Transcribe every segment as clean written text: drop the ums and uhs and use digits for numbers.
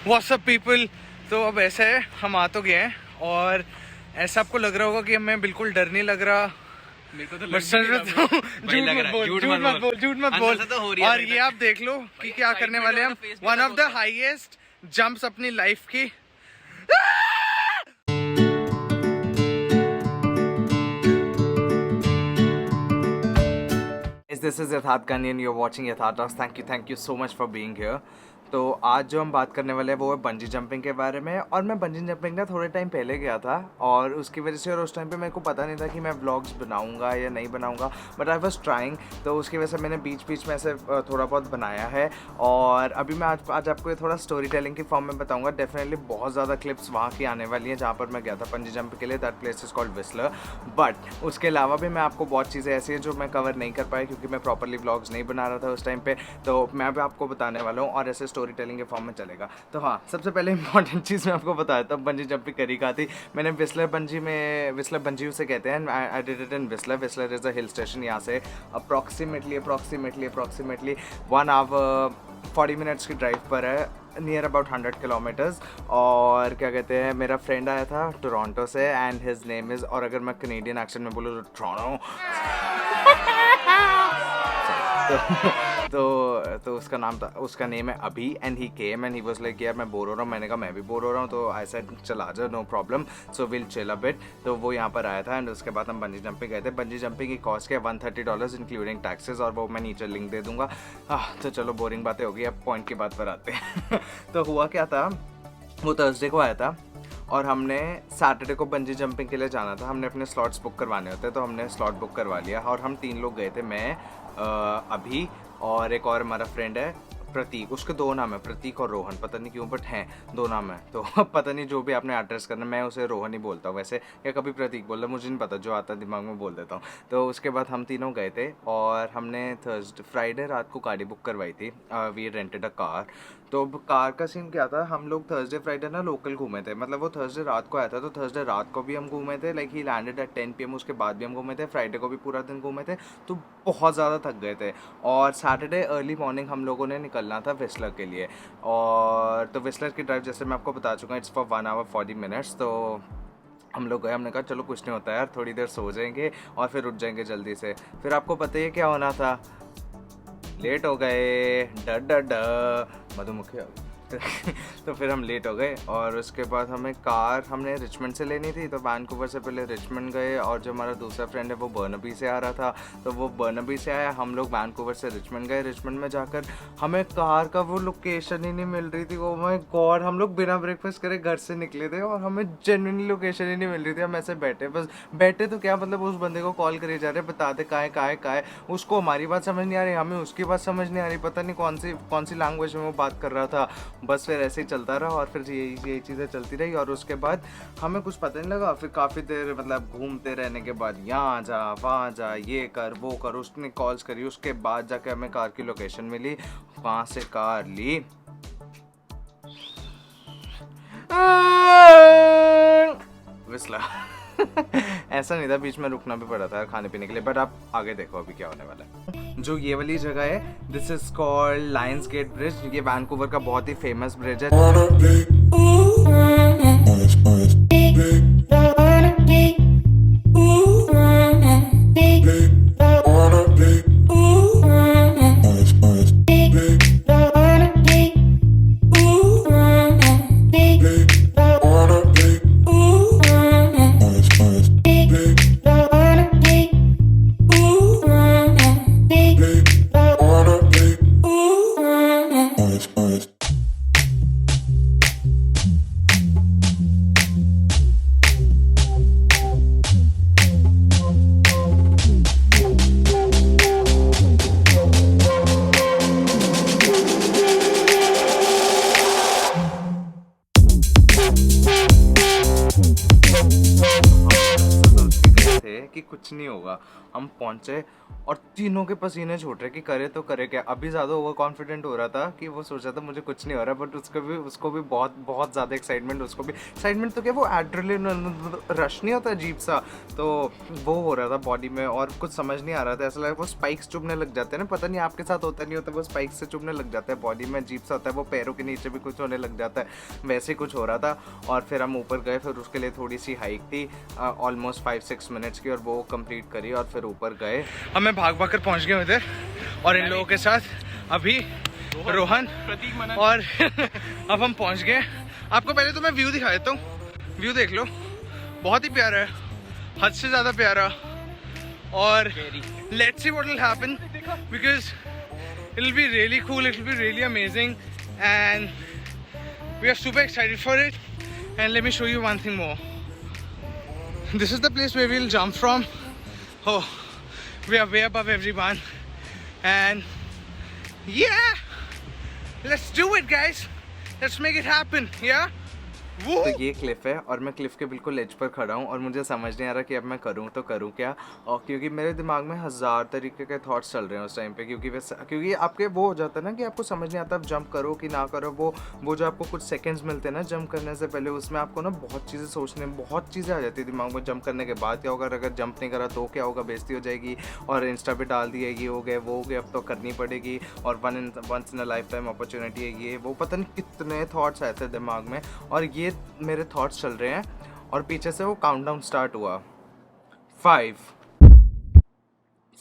WhatsApp people. तो अब ऐसा है, हम आ तो गए हैं और ऐसा आपको लग रहा होगा कि हमें बिल्कुल डर नहीं लग रहा। मेरे को तो झूठ मत बोल। और ये आप देख लो कि क्या करने वाले हम। One of the highest jumps अपनी लाइफ की। This is Yatharth Gani and you're watching Yatharth Talks. Thank you so much for being here. तो आज जो हम बात करने वाले हैं वो है बंजी जंपिंग के बारे में। और मैं बंजी जंपिंग ना थोड़े टाइम पहले गया था और उसकी वजह से, और उस टाइम पे मेरे को पता नहीं था कि मैं व्लॉग्स बनाऊंगा या नहीं बनाऊंगा, बट आई वाज ट्राइंग। तो उसकी वजह से मैंने बीच बीच में ऐसे थोड़ा बहुत बनाया है। और अभी मैं आज आपको ये थोड़ा स्टोरी टेलिंग की फॉर्म में बताऊँगा। डेफिनेटली बहुत ज़्यादा क्लिप्स वहाँ की आने वाली हैं जहाँ पर मैं गया था बंजी जंप के लिए। That place is called whistler. But उसके अलावा भी मैं आपको बहुत चीज़ें ऐसी हैं जो मैं कवर नहीं कर पाया क्योंकि मैं प्रॉपरली व्लॉग्स नहीं बना रहा था उस टाइम पे। तो मैं भी आपको बताने वाला हूँ और ऐसे स्टोरी टेलिंग के फॉर्म में चलेगा। तो हाँ, सबसे पहले इंपॉर्टेंट चीज़ मैं आपको बताया था, बंजी जंपिंग करी कहा थी मैंने विस्लर बंजी उसे कहते हैं। I did it in whistler. Whistler is a hill station. यहाँ से अप्रॉक्सीमेटली 1 आवर 40 मिनट्स की ड्राइव पर है, नियर अबाउट 100 किलोमीटर्स। और क्या कहते हैं, मेरा फ्रेंड आया था टोरंटो से एंड हिज नेम इज़, और अगर मैं कैनेडियन एक्सेंट में बोलूँ तो टोरंटो तो उसका नेम है अभी। And he came and he was like यार मैं बोर हो रहा हूँ। मैंने कहा मैं भी बोर हो रहा हूँ। तो आई सेड चल आ जाओ, no problem, so will chill a bit. तो वो यहाँ पर आया था एंड उसके बाद हम बंजी जंपिंग गए थे। बंजी जंपिंग की कॉस्ट क्या है $130 इंक्लूडिंग टैक्सेस, और वो मैं नीचे लिंक दे दूँगा। तो चलो बोरिंग बातें हो गई, अब पॉइंट की बात पर आते हैं। तो हुआ क्या था, वो थर्सडे को आया था और हमने सैटरडे को बंजी जंपिंग के लिए जाना था। हमने अपने स्लॉट्स बुक करवाने होते, तो हमने स्लॉट बुक करवा लिया और हम 3 लोग गए थे। मैं अभी और एक और हमारा फ्रेंड है प्रतीक। उसके 2 नाम है, प्रतीक और रोहन, पता नहीं क्यों बट हैं 2 नाम है। तो पता नहीं, जो भी आपने एड्रेस करना, मैं उसे रोहन ही बोलता हूँ वैसे, या कभी प्रतीक बोलता, मुझे नहीं पता, जो आता है दिमाग में बोल देता हूँ। तो उसके बाद हम तीनों गए थे और हमने फ्राइडे रात को गाड़ी बुक करवाई थी। We rented a car. तो कार का सीन क्या था, हम लोग थर्सडे फ्राइडे ना लोकल घूमे थे। मतलब वो थर्सडे रात को आया था, तो थर्सडे रात को भी हम घूमे थे, like he landed eight 10 PM। उसके बाद भी हम घूमे थे, फ्राइडे को भी पूरा दिन घूमे थे। तो बहुत ज़्यादा थक गए थे और सैटरडे अर्ली मॉर्निंग हम लोगों ने निकलना था विस्लर के लिए। और तो विस्लर की ड्राइव जैसे मैं आपको बता चुका हूँ, इट्स फॉर 1 आवर 40 मिनट्स। तो हम लोग गए, हमने कहा चलो कुछ नहीं होता यार, थोड़ी देर सो जाएंगे और फिर उठ जाएंगे जल्दी से। फिर आपको पता ही क्या होना था, लेट हो गए। मधुमुखी आ गई। तो फिर हम लेट हो गए और उसके बाद हमने रिचमंड से लेनी थी। तो वैनकूवर से पहले रिचमंड गए और जो हमारा दूसरा फ्रेंड है वो बर्नबी से आ रहा था, तो वो बर्नबी से आया। हम लोग वैनकूवर से रिचमंड गए। रिचमंड में जाकर हमें कार का वो लोकेशन ही नहीं मिल रही थी। ओ माय गॉड, हम लोग बिना ब्रेकफास्ट करे घर से निकले थे और हमें जेन्युइनली लोकेशन ही नहीं मिल रही थी। हम ऐसे बैठे तो क्या मतलब, उस बंदे को कॉल करे जा रहे, बता दे कहाँ है। उसको हमारी बात समझ नहीं आ रही, हमें उसकी बात समझ नहीं आ रही, पता नहीं कौन सी लैंग्वेज में वो बात कर रहा था। बस फिर ऐसे ही चलता रहा और फिर यही चीज़ें चलती रही और उसके बाद हमें कुछ पता नहीं लगा। फिर काफ़ी देर मतलब घूमते रहने के बाद यहाँ जा वहाँ जा, ये कर वो कर, उसने कॉल्स करी। उसके बाद जाके हमें कार की लोकेशन मिली, वहाँ से कार ली। विस्लर ऐसा नहीं था, बीच में रुकना भी पड़ा था खाने पीने के लिए। बट आप आगे देखो अभी क्या होने वाला है। जो ये वाली जगह है, this is called Lions Gate Bridge. ये वैनकूवर का बहुत ही फेमस ब्रिज है। कि कुछ नहीं होगा। हम पहुंचे और तीनों के पसीने छूट रहे कि करे तो करे क्या। अभी ज़्यादा ओवर कॉन्फिडेंट हो रहा था कि वो सोच रहा था मुझे कुछ नहीं हो रहा, बट उसको भी बहुत बहुत ज़्यादा एक्साइटमेंट, उसको भी एक्साइटमेंट तो क्या, वो एड्रेनलिन रश नहीं होता अजीब सा, तो वो हो रहा था बॉडी में और कुछ समझ नहीं आ रहा था। ऐसा लगा वो स्पाइक्स चुभने लग जाते हैं ना, पता नहीं आपके साथ होता नहीं होता, वो स्पाइक्स से चुभने लग जाता है बॉडी में, अजीब सा होता है, वो पैरों के नीचे भी कुछ होने लग जाता है, वैसे कुछ हो रहा था। और फिर हम ऊपर गए, फिर उसके लिए थोड़ी सी हाइक थी ऑलमोस्ट 5-6 मिनट्स की, और वो कंप्लीट करी और फिर ऊपर गए। अब मैं भाग कर पहुंच गया उधर और इन लोगों के साथ अभी रोहन और अब हम पहुंच गए। आपको पहले तो मैं व्यू दिखा देता हूँ, व्यू देख लो, बहुत ही प्यारा है, हद से ज़्यादा प्यारा। और let's see what will happen because it will be really cool, it will be really amazing and we are super excited for it. And let me show you one thing more, this is the place where we will jump from. Oh, we are way above everyone and yeah, let's do it guys, let's make it happen, yeah। तो ये Cliff है और मैं Cliff के बिल्कुल as per खड़ा हूँ और मुझे समझ नहीं आ रहा कि अब मैं करूँ तो करूँ क्या, और क्योंकि मेरे दिमाग में 1000 तरीके के थॉट्स चल रहे हैं उस टाइम पे, क्योंकि आपके वो हो जाता है ना कि आपको समझ नहीं आता आप जंप करो कि ना करो। वो जो आपको कुछ सेकंड्स मिलते हैं ना जंप करने से पहले, उसमें आपको ना बहुत चीज़ें सोचने, बहुत चीज़ें आ जाती है दिमाग में। जंप करने के बाद क्या होगा, अगर जंप नहीं करा तो क्या होगा, बेइज्जती हो जाएगी और इंस्टा पे डाल दिएगी, हो गए वो हो गए, अब तो करनी पड़ेगी, और once in a life time opportunity है ये वो, पता नहीं कितने थॉट्स आए थे दिमाग में। और ये मेरे थॉट्स चल रहे हैं और पीछे से वो काउंटडाउन स्टार्ट हुआ, 5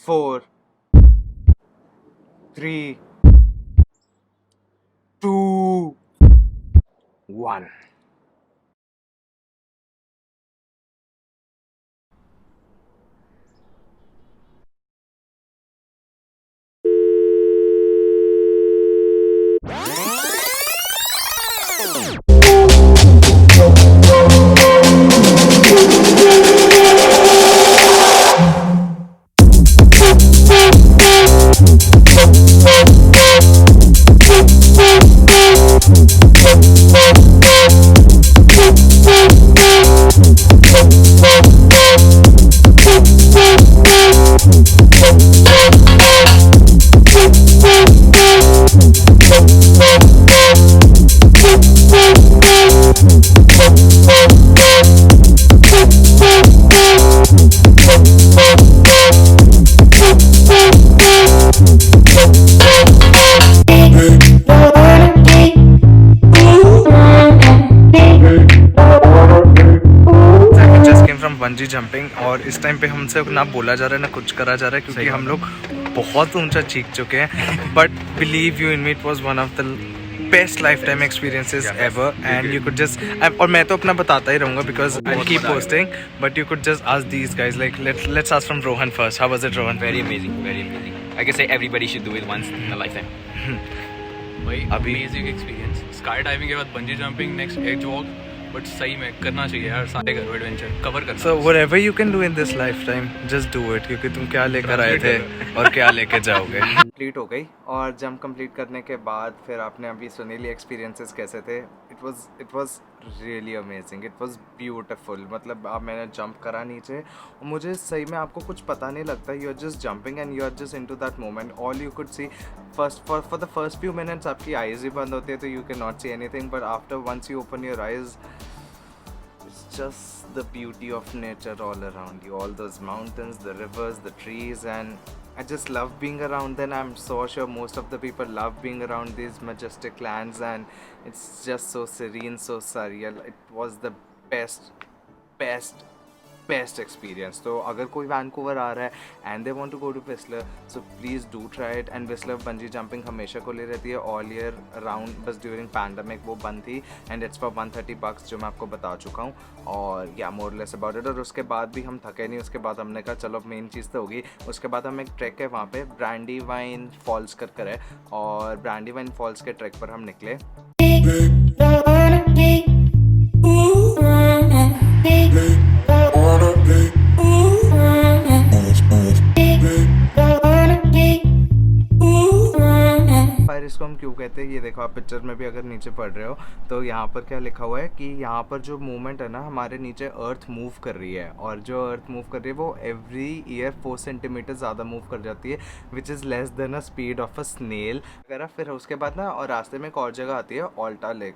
4 3 2 1। बंजी जंपिंग और इस टाइम पे हमसे ना बोला जा रहा है ना कुछ करा जा रहा है, क्योंकि हम लोग बहुत ऊंचा चीख चुके हैं। But believe you in me, it was one of the best life time experiences ever and you could just, और मैं तो अपना बताता ही रहूँगा because I keep posting, but you could just ask these guys, like let's ask from Rohan first, how was it Rohan? Very amazing, very amazing. I can say everybody should do it once in a lifetime. भाई amazing experience, sky diving के बाद bungee jumping, next edge walk, but सही में करना चाहिए यार, सारे करो एडवेंचर कवर करना। So whatever you can do in this lifetime, just do it, क्योंकि तुम क्या लेकर आए थे और क्या लेके जाओगे। कंप्लीट हो गई और जंप कंप्लीट करने के बाद फिर आपने अभी सुनी ली एक्सपीरियंसेस कैसे थे। It was really amazing, it was beautiful. मतलब अब मैंने जंप करा नीचे और मुझे सही में आपको कुछ पता नहीं लगता, you are just jumping and you are just into that moment. All you could see for the first few minutes आपकी आइज़ ही बंद होती है तो you can not see anything, but after once you open your eyes, it's just the beauty of nature all around you, all those mountains, the rivers, the trees, and I just love being around them. I'm so sure most of the people love being around these majestic lands, and it's just so serene, so surreal. It was the best experience. तो अगर कोई Vancouver आ रहा है and they want to go to Whistler, so please do try it. And Whistler bungee jumping हमेशा खुली रहती है all year round, बस during pandemic वो बंद थी, and it's for $130 जो मैं आपको बता चुका हूँ। और या more or less about it। और उसके बाद भी हम थके नहीं, उसके बाद हमने कहा चलो मेन चीज़ तो होगी। उसके बाद हम एक ट्रैक है वहाँ पे ब्रांडीवाइन फॉल्स कर है, और ब्रांडीवाइन फॉल्स के ट्रैक पर हम निकले। इसको हम क्यों कहते हैं, ये देखो आप पिक्चर में भी अगर नीचे पढ़ रहे हो तो यहाँ पर क्या लिखा हुआ है कि यहाँ पर जो मूवमेंट है ना हमारे नीचे अर्थ मूव कर रही है, और जो अर्थ मूव कर रही है वो एवरी ईयर 4 सेंटीमीटर ज़्यादा मूव कर जाती है, which is less than a speed of a snail वगैरह। फिर उसके बाद ना और रास्ते में एक और जगह आती है Alta lake,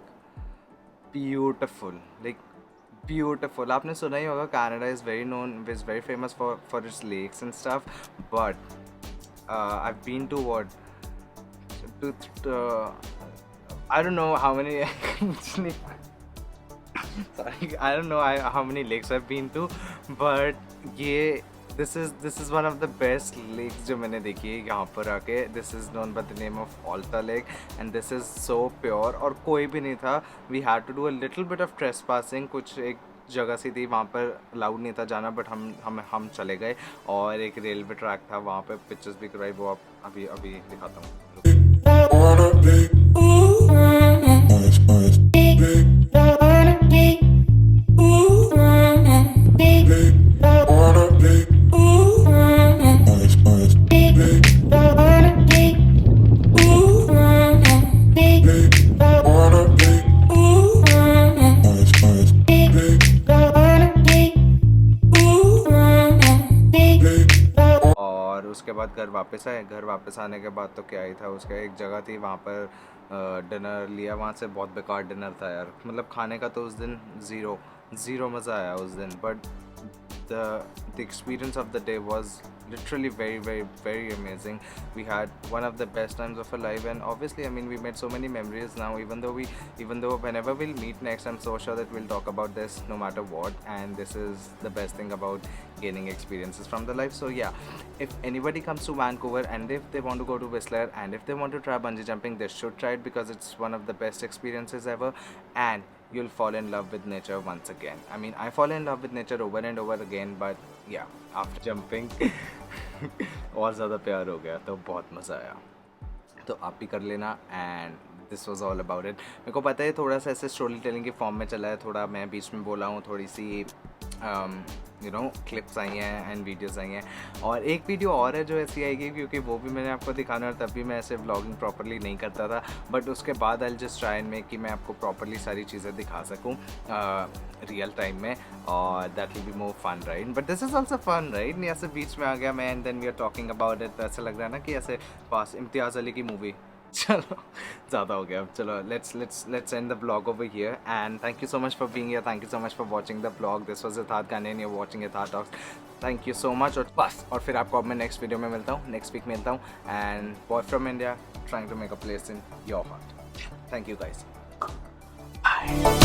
beautiful, like beautiful. आपने सुना ही होगा Canada is very known, is very famous for its lakes and stuff, but I've been to what I don't know how many sorry, I don't know how many lakes I've been to, but this is one of the best lakes जो मैंने देखी है यहाँ पर आके। This is known by the name of Alta Lake and this is so pure, और कोई भी नहीं था। We had to do a little bit of trespassing, कुछ एक जगह सी थी वहाँ पर अलाउड नहीं था जाना, बट हम चले गए, और एक रेलवे ट्रैक था वहाँ पे पिक्चर्स भी करवाई, वो आप अभी दिखाता हूँ। और उसके बाद घर वापस आए। घर वापस आने के बाद तो क्या ही था, उसका एक जगह थी वहाँ पर डिनर लिया, वहाँ से बहुत बेकार डिनर था यार, मतलब खाने का तो उस दिन ज़ीरो मज़ा आया उस दिन, but the experience of the day was literally very amazing. We had one of the best times of our life, and obviously I mean we made so many memories now, even though whenever we'll meet next, I'm so sure that we'll talk about this no matter what, and this is the best thing about gaining experiences from the life. So yeah, if anybody comes to Vancouver and if they want to go to Whistler and if they want to try bungee jumping, they should try it because it's one of the best experiences ever, and you'll fall in love with nature once again. I mean, I fall in love with nature over and over again, but yeah, after jumping और ज़्यादा प्यार हो गया, तो बहुत मज़ा आया। तो आप भी कर लेना, and this was all about it. मेरे को पता है थोड़ा सा ऐसे स्टोरी टेलिंग के फॉर्म में चला है, थोड़ा मैं बीच में बोला हूँ, थोड़ी सी क्लिप्स आई हैं एंड वीडियोस आई हैं, और एक वीडियो और है जो ऐसी आएगी क्योंकि वो भी मैंने आपको दिखाना है, तब भी मैं ऐसे व्लॉगिंग प्रॉपरली नहीं करता था, बट उसके बाद आई जस्ट ट्राई में कि मैं आपको प्रॉपरली सारी चीज़ें दिखा सकूँ रियल टाइम में, और that will be more fun right. But this is also fun right, नहीं ऐसे बीच में आ गया मैं and then we are talking about it, तो ऐसा लग रहा है ना कि ऐसे पास इम्तियाज़ अली की मूवी। चलो ज़्यादा हो गया, चलो let's end the vlog over here, and thank you so much for being here, thank you so much for watching the vlog. This was Yatharth Gandhi and you're watching Yatharth Talks. Thank you so much, और बस, और फिर आपको अब मैं next video में मिलता हूँ, नेक्स्ट वीक मिलता हूँ, and boy from India trying to make a place in your heart. Thank you guys. Bye.